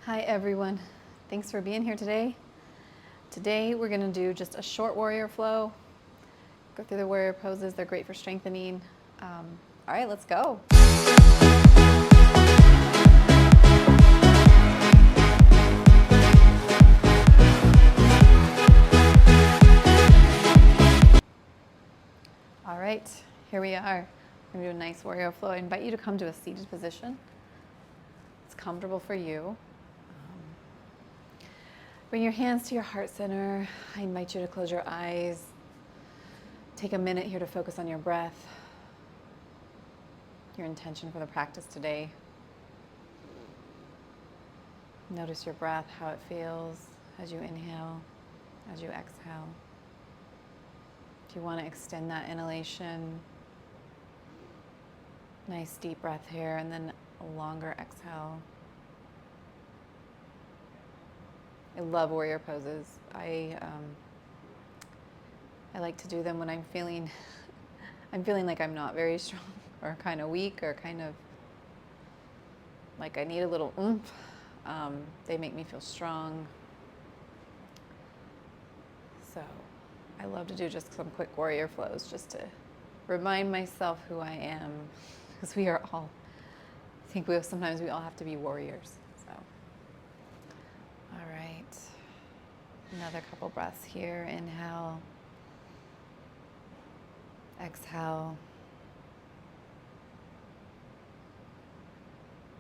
Hi everyone, thanks for being here today. Today we're going to do just a short warrior flow. Go through the warrior poses, they're great for strengthening. All right, let's go. All right, here we are. We're going to do a nice warrior flow. I invite you to come to a seated position. It's comfortable for you. Bring your hands to your heart center. I invite you to close your eyes. Take a minute here to focus on your breath, your intention for the practice today. Notice your breath, how it feels as you inhale, as you exhale. If you want to extend that inhalation, nice deep breath here, and then a longer exhale. I love warrior poses. I like to do them when I'm feeling like I'm not very strong or kind of weak or kind of like I need a little oomph. They make me feel strong. So I love to do just some quick warrior flows just to remind myself who I am, because we are all, I think sometimes we all have to be warriors. So, all right. Another couple breaths here. Inhale. Exhale.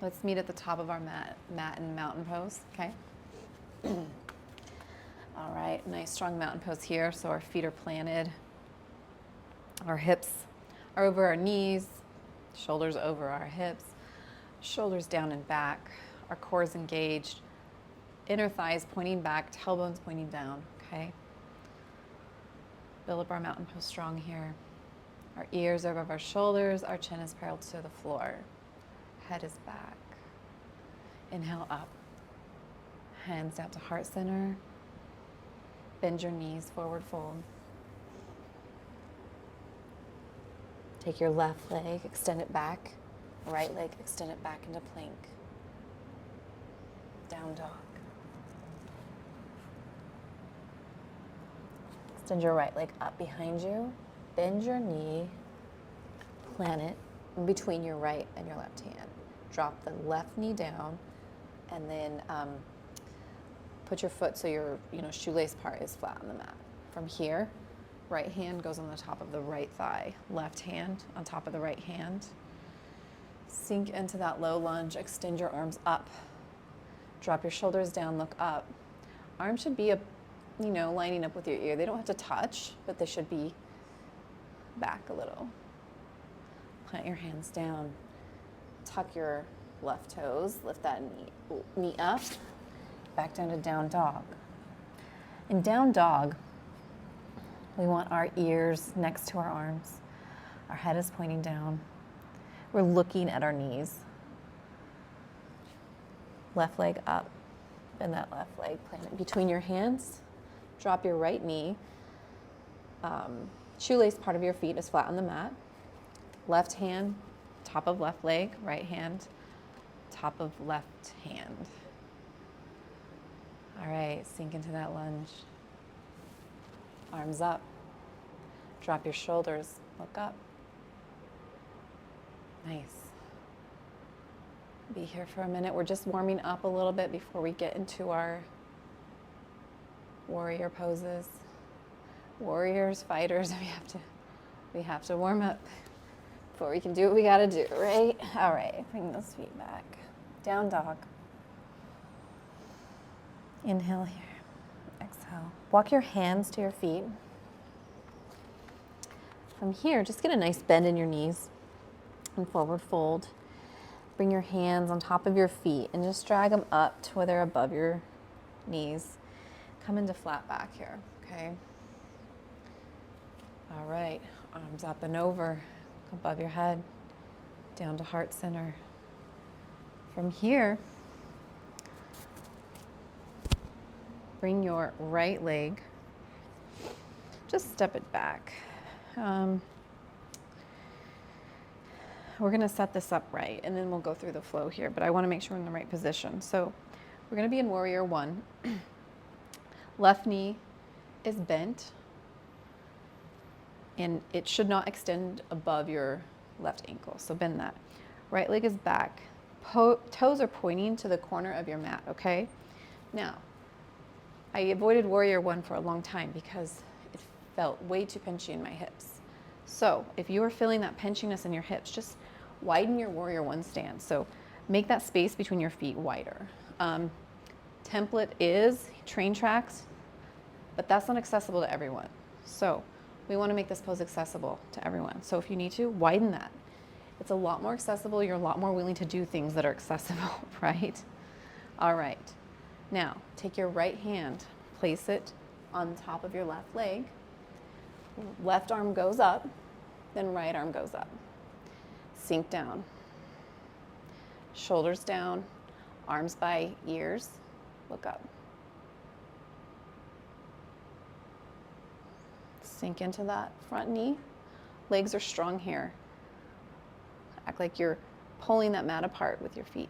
Let's meet at the top of our mat in mountain pose, okay? All right, nice strong mountain pose here. So our feet are planted. Our hips are over our knees, shoulders over our hips, shoulders down and back. Our core is engaged. Inner thighs pointing back, tailbones pointing down, okay? Build up our mountain pose strong here. Our ears are above our shoulders, our chin is parallel to the floor. Head is back. Inhale up. Hands down to heart center. Bend your knees, forward fold. Take your left leg, extend it back. Right leg, extend it back into plank. Down dog. Extend your right leg up behind you. Bend your knee. Plant it in between your right and your left hand. Drop the left knee down, and then put your foot so your shoelace part is flat on the mat. From here, right hand goes on the top of the right thigh. Left hand on top of the right hand. Sink into that low lunge. Extend your arms up. Drop your shoulders down. Look up. Arms should be lining up with your ear. They don't have to touch, but they should be back a little. Plant your hands down. Tuck your left toes. Lift that knee up. Back down to down dog. In down dog, we want our ears next to our arms. Our head is pointing down. We're looking at our knees. Left leg up. Bend that left leg. Plant it between your hands. Drop your right knee. Shoelace part of your feet is flat on the mat. Left hand, top of left leg. Right hand, top of left hand. All right, sink into that lunge. Arms up. Drop your shoulders. Look up. Nice. Be here for a minute. We're just warming up a little bit before we get into our warrior poses. Warriors, fighters, we have to warm up before we can do what we gotta do, right? All right, bring those feet back. Down dog. Inhale here. Exhale. Walk your hands to your feet. From here, just get a nice bend in your knees and forward fold. Bring your hands on top of your feet and just drag them up to where they're above your knees. Come into flat back here, okay? All right, arms up and over, above your head, down to heart center. From here, bring your right leg, just step it back. We're gonna set this up right, and then we'll go through the flow here, but I wanna make sure we're in the right position. So We're going to be in warrior one. Left knee is bent, and it should not extend above your left ankle, so bend that. Right leg is back. Toes are pointing to the corner of your mat, okay? Now, I avoided warrior one for a long time because it felt way too pinchy in my hips. So if you are feeling that pinchiness in your hips, just widen your warrior one stance. So make that space between your feet wider. Template is train tracks, but that's not accessible to everyone. So we want to make this pose accessible to everyone. So if you need to, widen that. It's a lot more accessible. You're a lot more willing to do things that are accessible, right? All right. Now, take your right hand, place it on top of your left leg. Left arm goes up, then right arm goes up. Sink down. Shoulders down, arms by ears, look up. Sink into that front knee. Legs are strong here. Act like you're pulling that mat apart with your feet.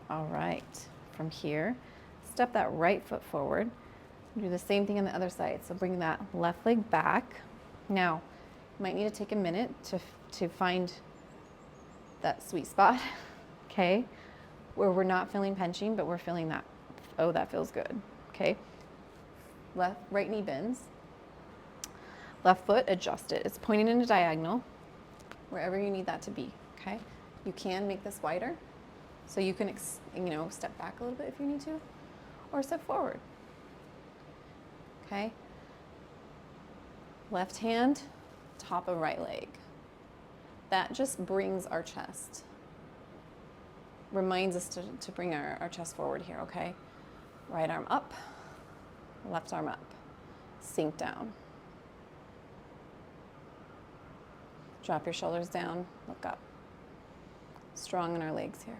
All right, from here, step that right foot forward. Do the same thing on the other side. So bring that left leg back. Now, you might need to take a minute to find that sweet spot, okay? Where we're not feeling pinching, but we're feeling that, oh, that feels good, okay? Right knee bends. Left foot, adjust it. It's pointing in a diagonal, wherever you need that to be, okay? You can make this wider, so you can, step back a little bit if you need to, or step forward, okay? Left hand, top of right leg. That just brings our chest, reminds us to bring our chest forward here, okay? Right arm up, left arm up, sink down. Drop your shoulders down, look up. Strong in our legs here.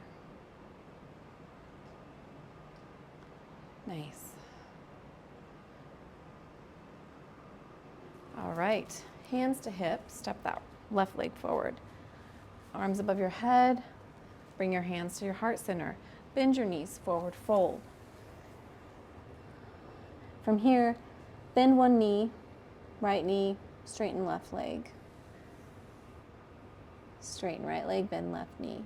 Nice. All right, hands to hip, step that left leg forward. Arms above your head, bring your hands to your heart center. Bend your knees, forward fold. From here, bend one knee, right knee, straighten left leg. Straighten right leg, bend left knee.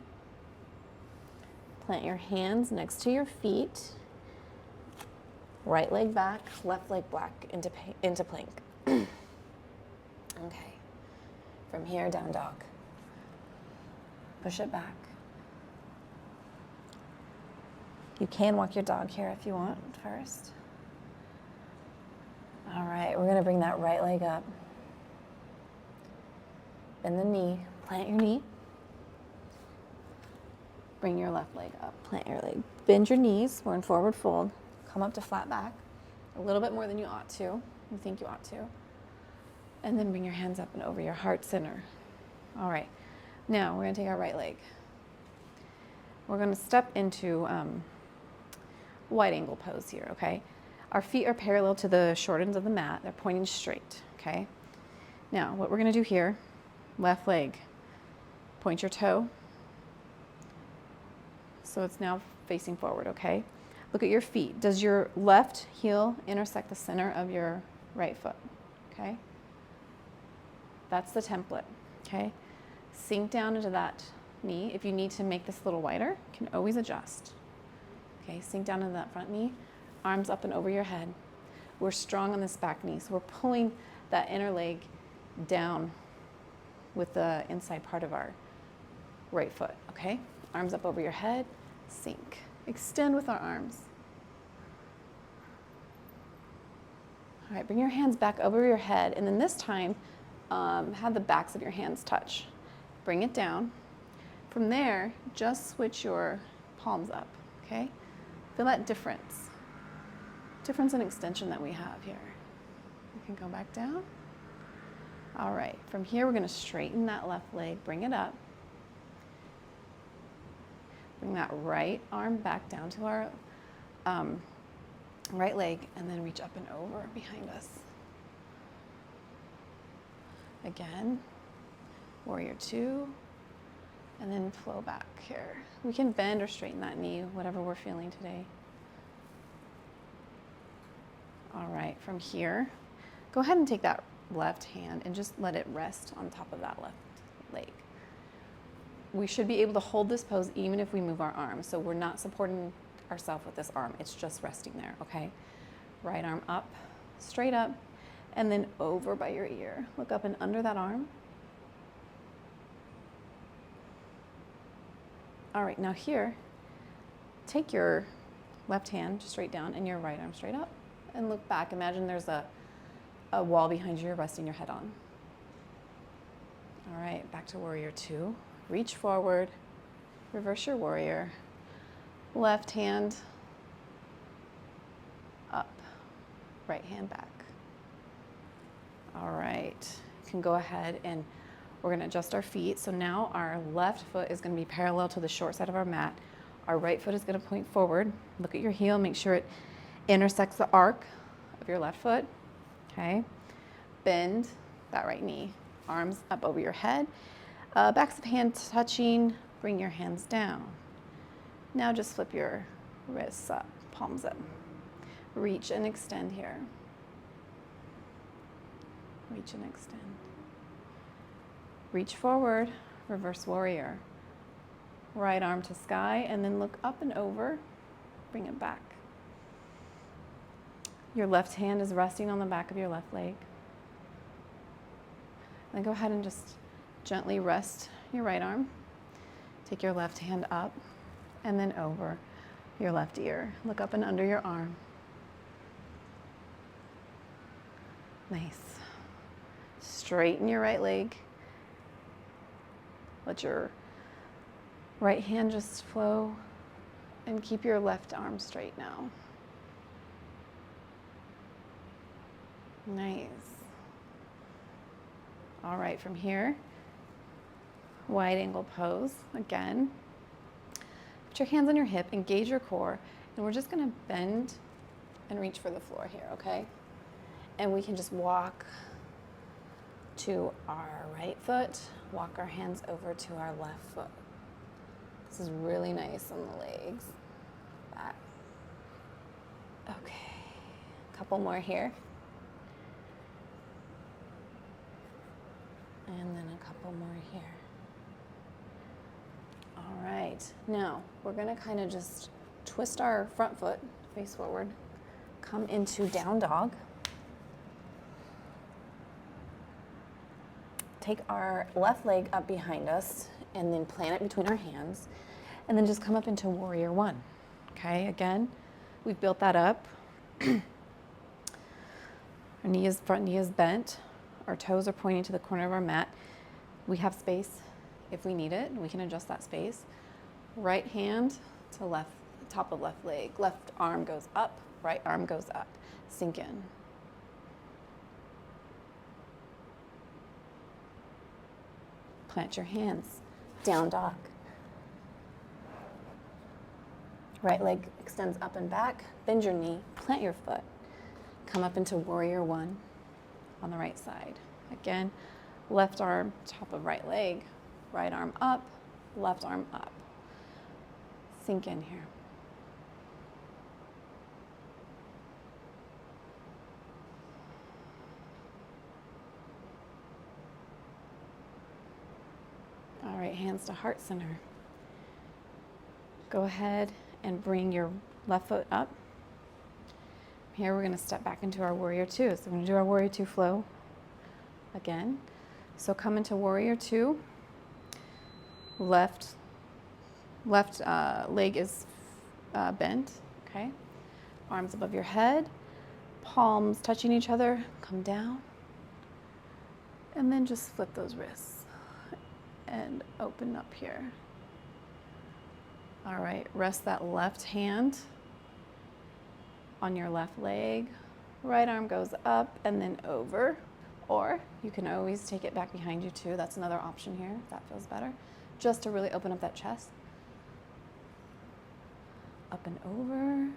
Plant your hands next to your feet. Right leg back, left leg back into plank. Okay. From here, down dog. Push it back. You can walk your dog here if you want first. All right, we're gonna bring that right leg up. Bend the knee, plant your knee. Bring your left leg up, plant your leg. Bend your knees, we're in forward fold. Come up to flat back, a little bit more than you ought to, you think you ought to. And then bring your hands up and over your heart center. All right, now we're gonna take our right leg. We're gonna step into wide angle pose here, okay? Our feet are parallel to the short ends of the mat. They're pointing straight, okay? Now, what we're gonna do here, left leg, point your toe. So it's now facing forward, okay? Look at your feet. Does your left heel intersect the center of your right foot, okay? That's the template, okay? Sink down into that knee. If you need to make this a little wider, you can always adjust. Okay, sink down into that front knee, arms up and over your head. We're strong on this back knee, so we're pulling that inner leg down with the inside part of our right foot, okay? Arms up over your head, sink. Extend with our arms. All right, bring your hands back over your head, and then this time, have the backs of your hands touch. Bring it down. From there, just switch your palms up, okay? Feel that difference in extension that we have here. You can go back down. All right, from here, we're gonna straighten that left leg, bring it up. Bring that right arm back down to our right leg, and then reach up and over behind us. Again, warrior two. And then flow back here. We can bend or straighten that knee, whatever we're feeling today. All right, from here, go ahead and take that left hand and just let it rest on top of that left leg. We should be able to hold this pose even if we move our arms. So we're not supporting ourselves with this arm. It's just resting there, okay? Right arm up, straight up, and then over by your ear. Look up and under that arm. All right, now here, take your left hand straight down and your right arm straight up and look back. Imagine there's a wall behind you you're resting your head on. All right, back to warrior two. Reach forward, reverse your warrior. Left hand up, right hand back. All right, you can go ahead and we're gonna adjust our feet. So now our left foot is gonna be parallel to the short side of our mat. Our right foot is gonna point forward. Look at your heel, make sure it intersects the arc of your left foot, okay? Bend that right knee, arms up over your head. Backs of hands touching, bring your hands down. Now just flip your wrists up, palms up. Reach and extend here. Reach and extend. Reach forward, reverse warrior. Right arm to sky, and then look up and over, bring it back. Your left hand is resting on the back of your left leg. Then go ahead and just gently rest your right arm. Take your left hand up and then over your left ear. Look up and under your arm. Nice. Straighten your right leg. Let your right hand just flow and keep your left arm straight now. Nice. All right, from here, wide angle pose again. Put your hands on your hip, engage your core, and we're just gonna bend and reach for the floor here, okay? And we can just walk to our right foot, walk our hands over to our left foot. This is really nice on the legs. Back. Okay, a couple more here. And then a couple more here. All right, now we're gonna kind of just twist our front foot, face forward, come into down dog. Take our left leg up behind us and then plant it between our hands and then just come up into warrior one. Okay, again, we've built that up. Our front knee is bent. Our toes are pointing to the corner of our mat. We have space if we need it. We can adjust that space. Right hand to left, top of left leg. Left arm goes up, right arm goes up. Sink in. Plant your hands, down dog. Right leg extends up and back, bend your knee, plant your foot. Come up into warrior one on the right side. Again, left arm, top of right leg, right arm up, left arm up. Sink in here. All right, hands to heart center. Go ahead and bring your left foot up. Here we're gonna step back into our warrior two. So we're gonna do our warrior two flow again. So come into warrior two. Left leg is bent, okay? Arms above your head, palms touching each other, come down. And then just flip those wrists and open up here. All right, rest that left hand on your left leg. Right arm goes up and then over, or you can always take it back behind you too. That's another option here, if that feels better. Just to really open up that chest. Up and over.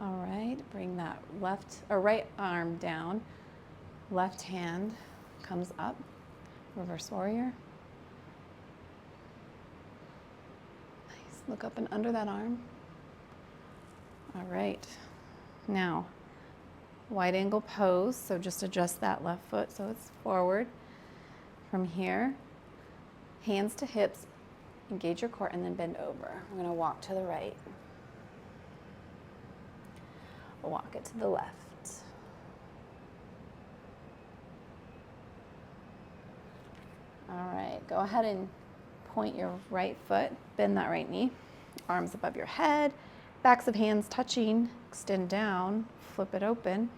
All right, bring that left or right arm down. Left hand comes up, reverse warrior. Nice, look up and under that arm. All right, now, wide angle pose, so just adjust that left foot so it's forward. From here, hands to hips, engage your core, and then bend over. We're gonna walk to the right. Walk it to the left. All right, go ahead and point your right foot, bend that right knee, arms above your head, backs of hands touching, extend down, flip it open,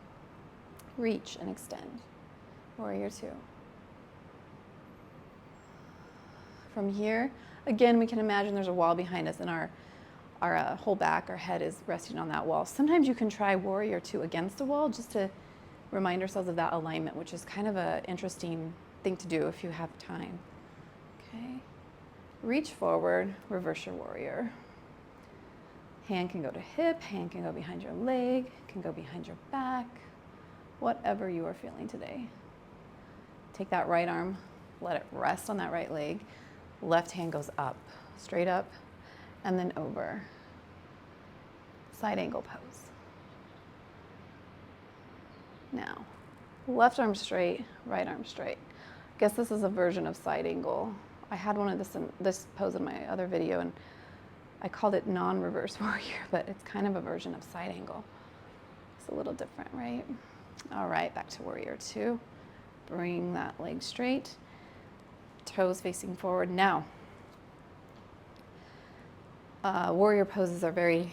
reach and extend. Warrior two. From here, again, we can imagine there's a wall behind us and our whole back, our head is resting on that wall. Sometimes you can try warrior two against a wall just to remind ourselves of that alignment, which is kind of an interesting thing to do if you have time. Okay, reach forward, reverse your warrior. Hand can go to hip, hand can go behind your leg, can go behind your back, whatever you are feeling today. Take that right arm, let it rest on that right leg. Left hand goes up, straight up, and then over. Side angle pose. Now, left arm straight, right arm straight. I guess this is a version of side angle. I had one of this pose in my other video, and I called it non-reverse warrior, but it's kind of a version of side angle. It's a little different, right? All right, back to warrior two. Bring that leg straight. Toes facing forward. Now, warrior poses are very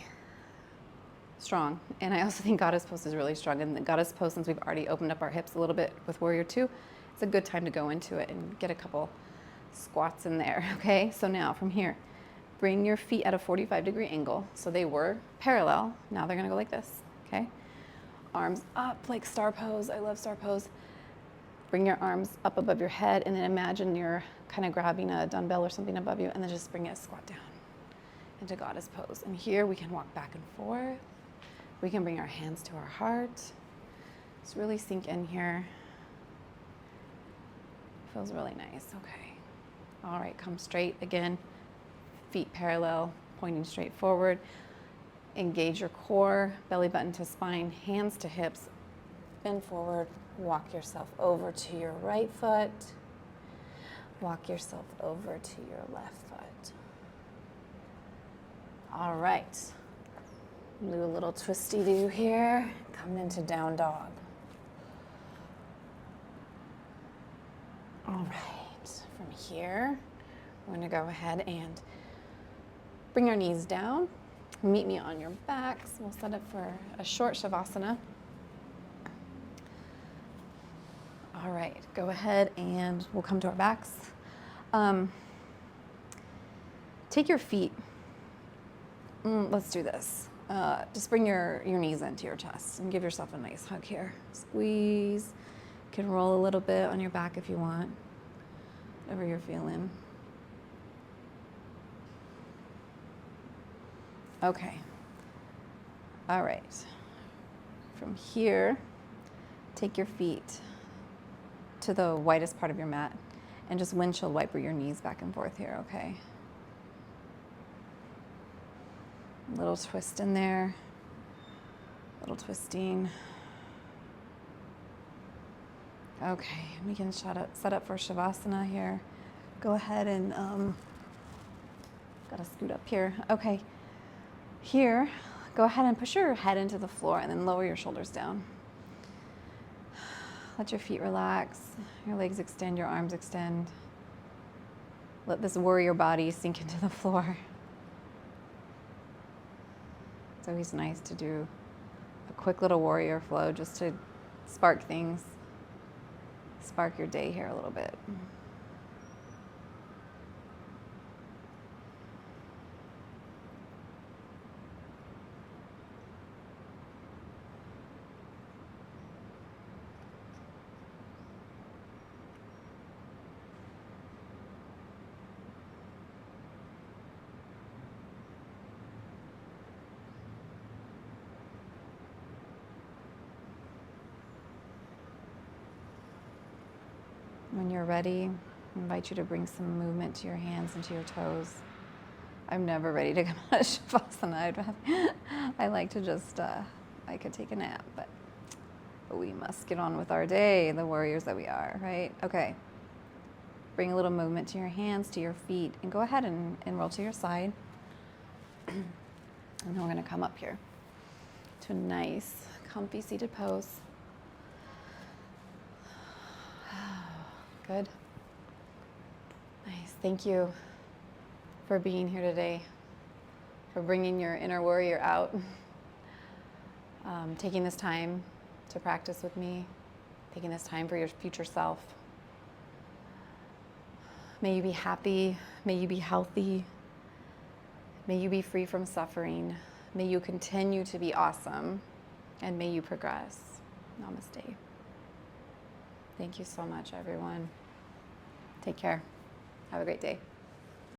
strong, and I also think goddess pose is really strong. And the goddess pose, since we've already opened up our hips a little bit with warrior two, it's a good time to go into it and get a couple squats in there. Okay, so now from here, bring your feet at a 45-degree angle. So they were parallel. Now they're gonna go like this. Okay, arms up like star pose. I love star pose. Bring your arms up above your head, and then imagine you're kind of grabbing a dumbbell or something above you, and then just bring it squat down into goddess pose. And here we can walk back and forth. We can bring our hands to our heart. Just really sink in here. Feels really nice. Okay. All right, come straight again. Feet parallel, pointing straight forward. Engage your core, belly button to spine, hands to hips. Bend forward. Walk yourself over to your right foot. Walk yourself over to your left foot. All right. Do a little twisty-do here. Coming into down dog. All right. From here, we're going to go ahead and bring our knees down. Meet me on your backs. We'll set up for a short shavasana. All right, go ahead and we'll come to our backs. Take your feet. Let's do this. Just bring your knees into your chest and give yourself a nice hug here. Squeeze. You can roll a little bit on your back if you want, whatever you're feeling. Okay. All right. From here, take your feet to the widest part of your mat and just windshield wiper your knees back and forth here, okay? A little twist in there, little twisting. Okay, we can set up for shavasana here. Go ahead and, gotta scoot up here. Okay, here, go ahead and push your head into the floor and then lower your shoulders down. Let your feet relax, your legs extend, your arms extend. Let this warrior body sink into the floor. It's always nice to do a quick little warrior flow just to spark things, spark your day here a little bit. When you're ready, I invite you to bring some movement to your hands and to your toes. I'm never ready to come out of Shavasana. I like to just, I could take a nap, but we must get on with our day, the warriors that we are, right? Okay. Bring a little movement to your hands, to your feet, and go ahead and roll to your side. And then we're going to come up here to a nice, comfy seated pose. Good. Nice. Thank you for being here today, for bringing your inner warrior out, taking this time to practice with me, taking this time for your future self. May you be happy. May you be healthy. May you be free from suffering. May you continue to be awesome. And may you progress. Namaste. Thank you so much, everyone. Take care. Have a great day.